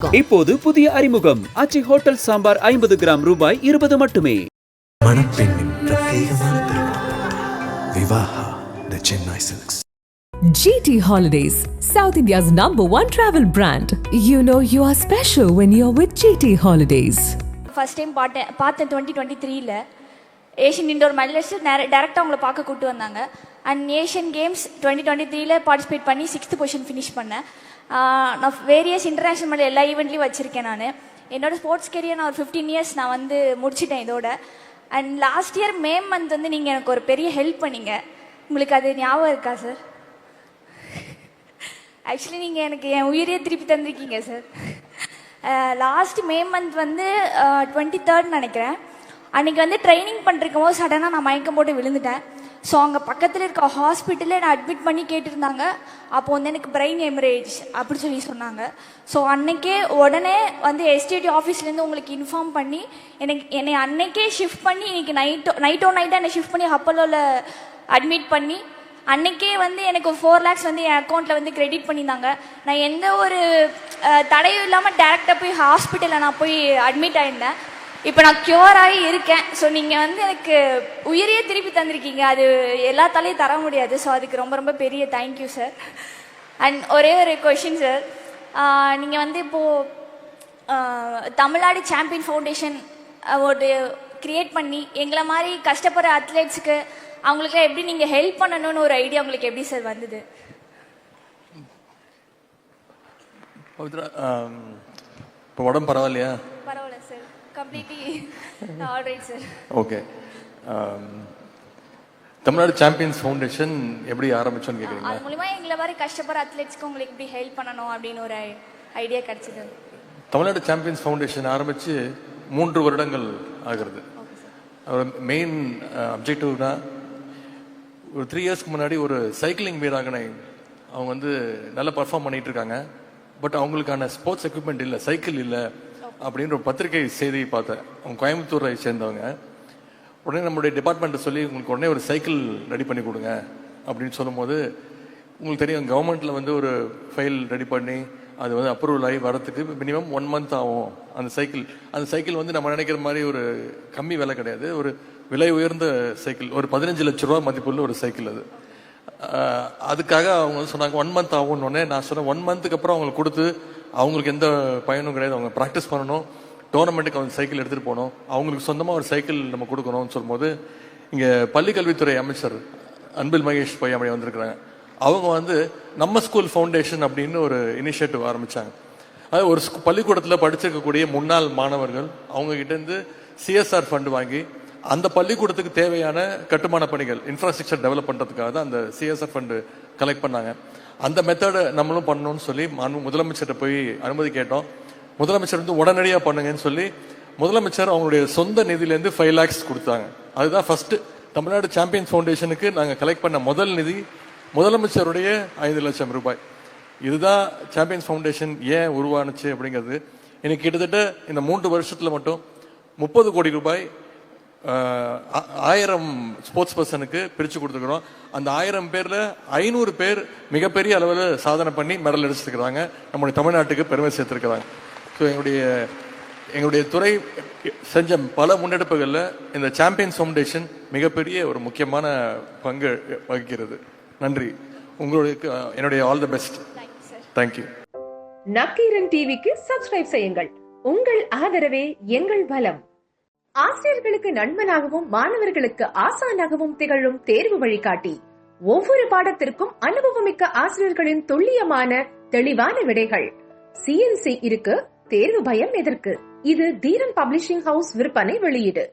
இப்போது புதிய அறிமுகம் ஆச்சி ஹோட்டல் சாம்பார் 50 கிராம் ரூபாய் 20 மட்டுமே. மணப்பெண்ணின் பிரத்யேகமான திருமணம் Vivaha the Chennai silks. GT Holidays, South India's #1 travel brand. You know you are special when you're with GT Holidays. First time பார்த்தேன் 2023ல ஏஷியன் இண்டோர் மெடலிஸ்ட் டேரெக்டாக அவங்கள பார்க்க கூப்பிட்டு வந்தாங்க. அண்ட் ஏஷியன் கேம்ஸ் 2023ல பார்ட்டிசிபேட் பண்ணி 6th பொசிஷன் ஃபினிஷ் பண்ணேன். நான் வேரியஸ் இன்டர்நேஷ்னல் மெடல் எல்லா ஈவெண்ட்லையும் வச்சுருக்கேன். நான் என்னோட ஸ்போர்ட்ஸ் கெரியர் நான் ஒரு 15 இயர்ஸ் நான் வந்து முடிச்சிட்டேன் இதோட. And last year May month வந்து நீங்கள் எனக்கு ஒரு பெரிய ஹெல்ப் பண்ணீங்க. உங்களுக்கு அது ஞாபகம் இருக்கா சார்? ஆக்சுவலி நீங்கள் எனக்கு என் உயிரையே திருப்பி தந்திருக்கீங்க சார். லாஸ்ட் மே மந்த் வந்து 23rd நினைக்கிறேன். அன்றைக்கி வந்து ட்ரைனிங் பண்ணிருக்கும் போது சடனாக நான் மயக்கம் போட்டு விழுந்துட்டேன். ஸோ அங்கே பக்கத்தில் இருக்க ஹாஸ்பிட்டலில் என்னை அட்மிட் பண்ணி கேட்டிருந்தாங்க. அப்போ வந்து எனக்கு பிரெயின் ஹெமரேஜ் அப்படி சொல்லி சொன்னாங்க. ஸோ அன்னைக்கே உடனே வந்து எஸ்டிடி ஆஃபீஸ்லேருந்து உங்களுக்கு இன்ஃபார்ம் பண்ணி என்னை அன்னைக்கே ஷிஃப்ட் பண்ணி இன்னைக்கு நைட்டாக என்னை ஷிஃப்ட் பண்ணி அப்போலோவில் அட்மிட் பண்ணி அன்னைக்கே வந்து எனக்கு 4 lakhs வந்து என் அக்கௌண்ட்டில் வந்து கிரெடிட் பண்ணியிருந்தாங்க. நான் எந்த ஒரு தடையும் இல்லாமல் டேரெக்டாக போய் ஹாஸ்பிட்டலில் நான் போய் அட்மிட் ஆகியிருந்தேன். இப்போ நான் க்யூர் ஆகி இருக்கேன். ஸோ நீங்கள் வந்து எனக்கு உயிரையே திருப்பி தந்திருக்கீங்க. அது எல்லாத்தாலையும் தர முடியாது. ஸோ அதுக்கு ரொம்ப ரொம்ப பெரிய தேங்க்யூ சார். அண்ட் ஒரே ஒரு கொஷின் சார், நீங்கள் வந்து இப்போது தமிழ்நாடு சாம்பியன் ஃபவுண்டேஷன் ஒரு க்ரியேட் பண்ணி எங்களை மாதிரி கஷ்டப்படுற அத்லெட்ஸுக்கு அவங்களுக்குலாம் எப்படி நீங்கள் ஹெல்ப் பண்ணணும்னு ஒரு ஐடியா உங்களுக்கு எப்படி சார் வந்தது? இப்போ உடம்பு பரவாயில்லையா? பரவாயில்ல sir, completely alright sir. Okay. Tamil Nadu champions foundation எப்படி ஆரம்பிச்சோன்னு கேட்குறீங்க? அது மூலிமா எங்களை மாதிரி கஷ்டப்படுற அத்லெட்ஸ்க்கு உங்களுக்கு எப்படி ஹெல்ப் பண்ணணும் அப்படின்னு ஒரு ஐடியா கிடைச்சது. தமிழ்நாடு சாம்பியன்ஸ் ஃபவுண்டேஷன் ஆரம்பித்து 3 வருடங்கள் ஆகிறது. மெயின் அப்ஜெக்டிவ் தான், ஒரு 3 இயர்ஸ்க்கு முன்னாடி ஒரு சைக்கிளிங் வீராங்கனை அவங்க வந்து நல்லா பர்ஃபார்ம் பண்ணிட்டு இருக்காங்க. பட் அவங்களுக்கான ஸ்போர்ட்ஸ் எக்யூப்மெண்ட் இல்லை, சைக்கிள் இல்லை அப்படின்ற ஒரு பத்திரிகை செய்தி பார்த்தேன். அவங்க கோயம்புத்தூரை சேர்ந்தவங்க. உடனே நம்மளுடைய டிபார்ட்மெண்ட்டை சொல்லி உங்களுக்கு உடனே ஒரு சைக்கிள் ரெடி பண்ணி கொடுங்க அப்படின்னு சொல்லும்போது, உங்களுக்கு தெரியும் கவர்மெண்ட்டில் வந்து ஒரு ஃபைல் ரெடி பண்ணி அது வந்து அப்ரூவல் ஆகி வரத்துக்கு மினிமம் 1 month ஆகும். அந்த சைக்கிள் வந்து நம்ம நினைக்கிற மாதிரி ஒரு கம்மி விலை கிடையாது. ஒரு விலை உயர்ந்த சைக்கிள், ஒரு 15 லட்ச ரூபா மதிப்புள்ள ஒரு சைக்கிள் அது. அதுக்காக அவங்க வந்து சொன்னாங்க 1 month ஆகும்னு. நான் சொன்னேன் 1 monthக்கு அப்புறம் அவங்களுக்கு கொடுத்து அவங்களுக்கு எந்த பயனும் கிடையாது. அவங்க ப்ராக்டிஸ் பண்ணணும், டோர்னமெண்ட்டுக்கு அவங்க சைக்கிள் எடுத்துகிட்டு போகணும், அவங்களுக்கு சொந்தமாக ஒரு சைக்கிள் நம்ம கொடுக்கணும்னு சொல்லும்போது இங்கே பள்ளிக்கல்வித்துறை அமைச்சர் அன்பில் மகேஷ் பொய்யாமொழி வந்திருக்கிறாங்க. அவங்க வந்து நம்ம ஸ்கூல் ஃபவுண்டேஷன் அப்படின்னு ஒரு இனிஷியேட்டிவ் ஆரம்பித்தாங்க. அது ஒரு பள்ளிக்கூடத்தில் படிச்சிருக்கக்கூடிய முன்னாள் மாணவர்கள் அவங்க கிட்டேருந்து CSR ஃபண்டு வாங்கி அந்த பள்ளிக்கூடத்துக்கு தேவையான கட்டுமான பணிகள், இன்ஃப்ராஸ்ட்ரக்சர் டெவலப் பண்ணுறதுக்காக தான் அந்த CSR ஃபண்டு கலெக்ட் பண்ணாங்க. அந்த மெத்தடை நம்மளும் பண்ணணும்னு சொல்லி முதலமைச்சர்கிட்ட போய் அனுமதி கேட்டோம். முதலமைச்சர் வந்து உடனடியாக பண்ணுங்கன்னு சொல்லி முதலமைச்சர் அவங்களுடைய சொந்த நிதியிலேருந்து 5 lakhs கொடுத்தாங்க. அதுதான் ஃபர்ஸ்ட் தமிழ்நாடு சாம்பியன்ஸ் ஃபவுண்டேஷனுக்கு நாங்கள் கலெக்ட் பண்ண முதல் நிதி, முதலமைச்சருடைய 5 லட்சம் ரூபாய். இதுதான் சாம்பியன்ஸ் ஃபவுண்டேஷன் ஏன் உருவானுச்சு அப்படிங்கிறது. எனக்கு கிட்டத்தட்ட இந்த 3 வருஷத்துல மட்டும் 30 கோடி ரூபாய் 1000 ஸ்போர்ட்ஸ் பர்சனுக்கு பிரித்து கொடுத்துருக்குறோம். அந்த 1000 பேரில் 500 பேர் மிகப்பெரிய அளவில் சாதனை பண்ணி மெடல் அடிச்சிருக்கிறாங்க, நம்முடைய தமிழ்நாட்டுக்கு பெருமை சேர்த்துருக்கிறாங்க. ஸோ எங்களுடைய துறை செஞ்ச பல முன்னெடுப்புகளில் இந்த சாம்பியன்ஸ் ஃபவுண்டேஷன் மிகப்பெரிய ஒரு முக்கியமான பங்கு வகிக்கிறது. நன்றி. உங்களுக்கு என்னுடைய all the best. Thank you. Nakkheeran டிவிக்கு சப்ஸ்கிரைப் செய்யுங்கள். உங்கள் ஆதரவே எங்கள் பலம். ஆசிரியர்களுக்கு நண்பனாகவும் மாணவர்களுக்கு ஆசானாகவும் திகழும் தேர்வு வழிகாட்டி. ஒவ்வொரு பாடத்திற்கும் அனுபவமிக்க ஆசிரியர்களின் துல்லியமான தெளிவான விடைகள். CNC இருக்கு, தேர்வு பயம் எதற்கு? இது தீரன் பப்ளிஷிங் ஹவுஸ் விற்பனை வெளியீடு.